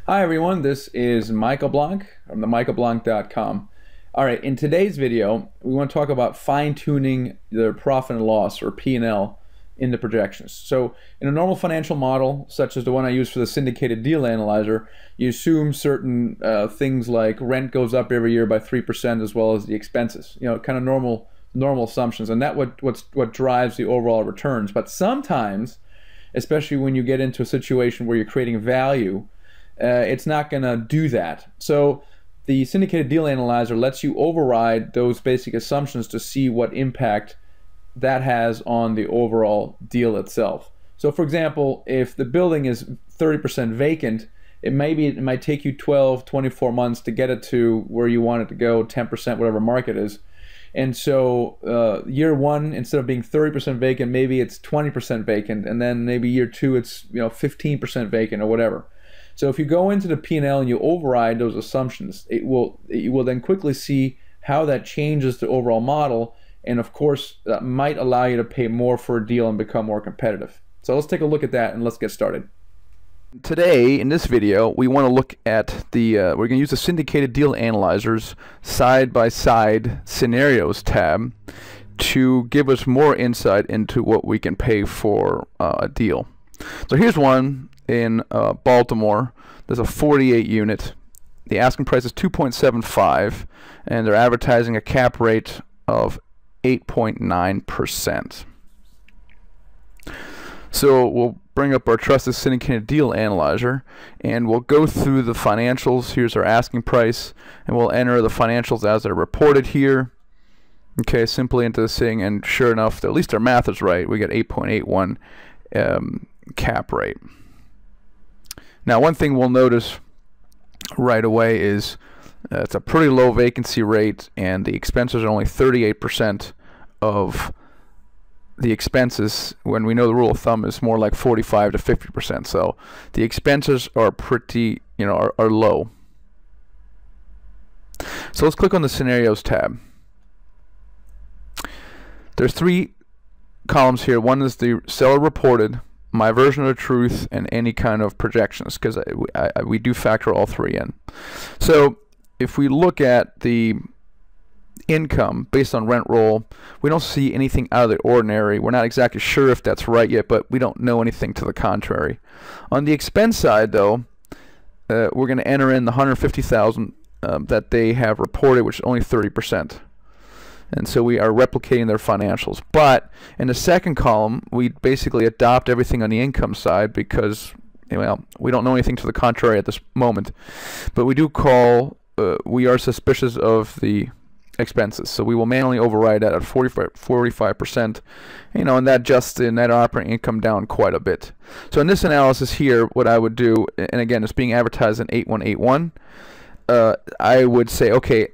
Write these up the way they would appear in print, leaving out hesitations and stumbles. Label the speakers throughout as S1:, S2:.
S1: Hi everyone, this is Michael Blanc from themichaelblanc.com. Alright, in today's video, we want to talk about fine-tuning the profit and loss, or P&L, in the projections. So, in a normal financial model, such as the one I use for the Syndicated Deal Analyzer, you assume certain things like rent goes up every year by 3% as well as the expenses. You know, kind of normal assumptions, and that's what drives the overall returns. But sometimes, especially when you get into a situation where you're creating value, it's not going to do that. So the Syndicated Deal Analyzer lets you override those basic assumptions to see what impact that has on the overall deal itself. So for example, if the building is 30% vacant, it might take you 12, 24 months to get it to where you want it to go, 10%, whatever market is. And so year one, instead of being 30% vacant, maybe it's 20% vacant, and then maybe year two it's 15% vacant or whatever. So if you go into the P&L and you override those assumptions, you will then quickly see how that changes the overall model, and of course that might allow you to pay more for a deal and become more competitive. So let's take a look at that and let's get started. Today in this video we want to look at we're going to use the Syndicated Deal Analyzer's side-by-side scenarios tab to give us more insight into what we can pay for a deal. So here's one in Baltimore. There's a 48 unit. The asking price is 2.75 and they're advertising a cap rate of 8.9%. So we'll bring up our trusted Syndicated Deal Analyzer and we'll go through the financials. Here's our asking price and we'll enter the financials as they're reported here. Okay, simply into this thing, and sure enough, at least our math is right. We get 8.81 cap rate. Now one thing we'll notice right away is it's a pretty low vacancy rate and the expenses are only 38% of the expenses, when we know the rule of thumb is more like 45 to 50%. So the expenses are pretty, are low. So let's click on the scenarios tab. There's three columns here. One is the seller reported, my version of the truth, and any kind of projections, because we do factor all three in. So if we look at the income based on rent roll, we don't see anything out of the ordinary. We're not exactly sure if that's right yet, but we don't know anything to the contrary. On the expense side though, we're going to enter in the $150,000 that they have reported, which is only 30%. And so we are replicating their financials. But in the second column, we basically adopt everything on the income side because, well, we don't know anything to the contrary at this moment. But we do we are suspicious of the expenses. So we will manually override that at 45%, and that adjusts the net operating income down quite a bit. So in this analysis here, what I would do, and again, it's being advertised in 8181, I would say, okay,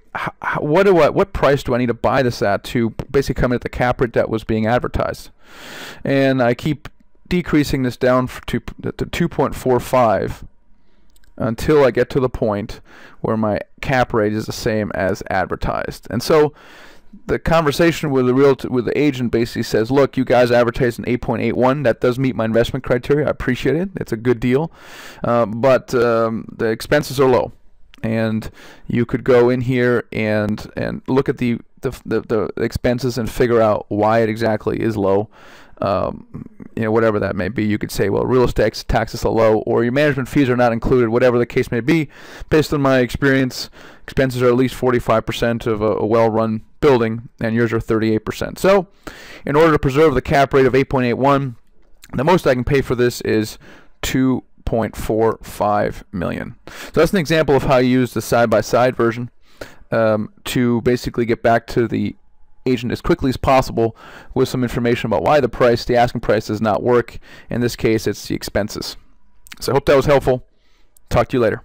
S1: what price do I need to buy this at to basically come in at the cap rate that was being advertised? And I keep decreasing this down to 2.45 until I get to the point where my cap rate is the same as advertised. And so the conversation with the agent basically says, look, you guys advertised an 8.81. That does meet my investment criteria. I appreciate it. It's a good deal. But the expenses are low. And you could go in here and look at the expenses and figure out why it exactly is low. Whatever that may be. You could say, well, real estate taxes are low, or your management fees are not included, whatever the case may be. Based on my experience, expenses are at least 45% of a well-run building, and yours are 38%. So in order to preserve the cap rate of 8.81, the most I can pay for this is $2.45 million. So that's an example of how you use the side-by-side version to basically get back to the agent as quickly as possible with some information about why the asking price does not work. In this case, it's the expenses. So I hope that was helpful. Talk to you later.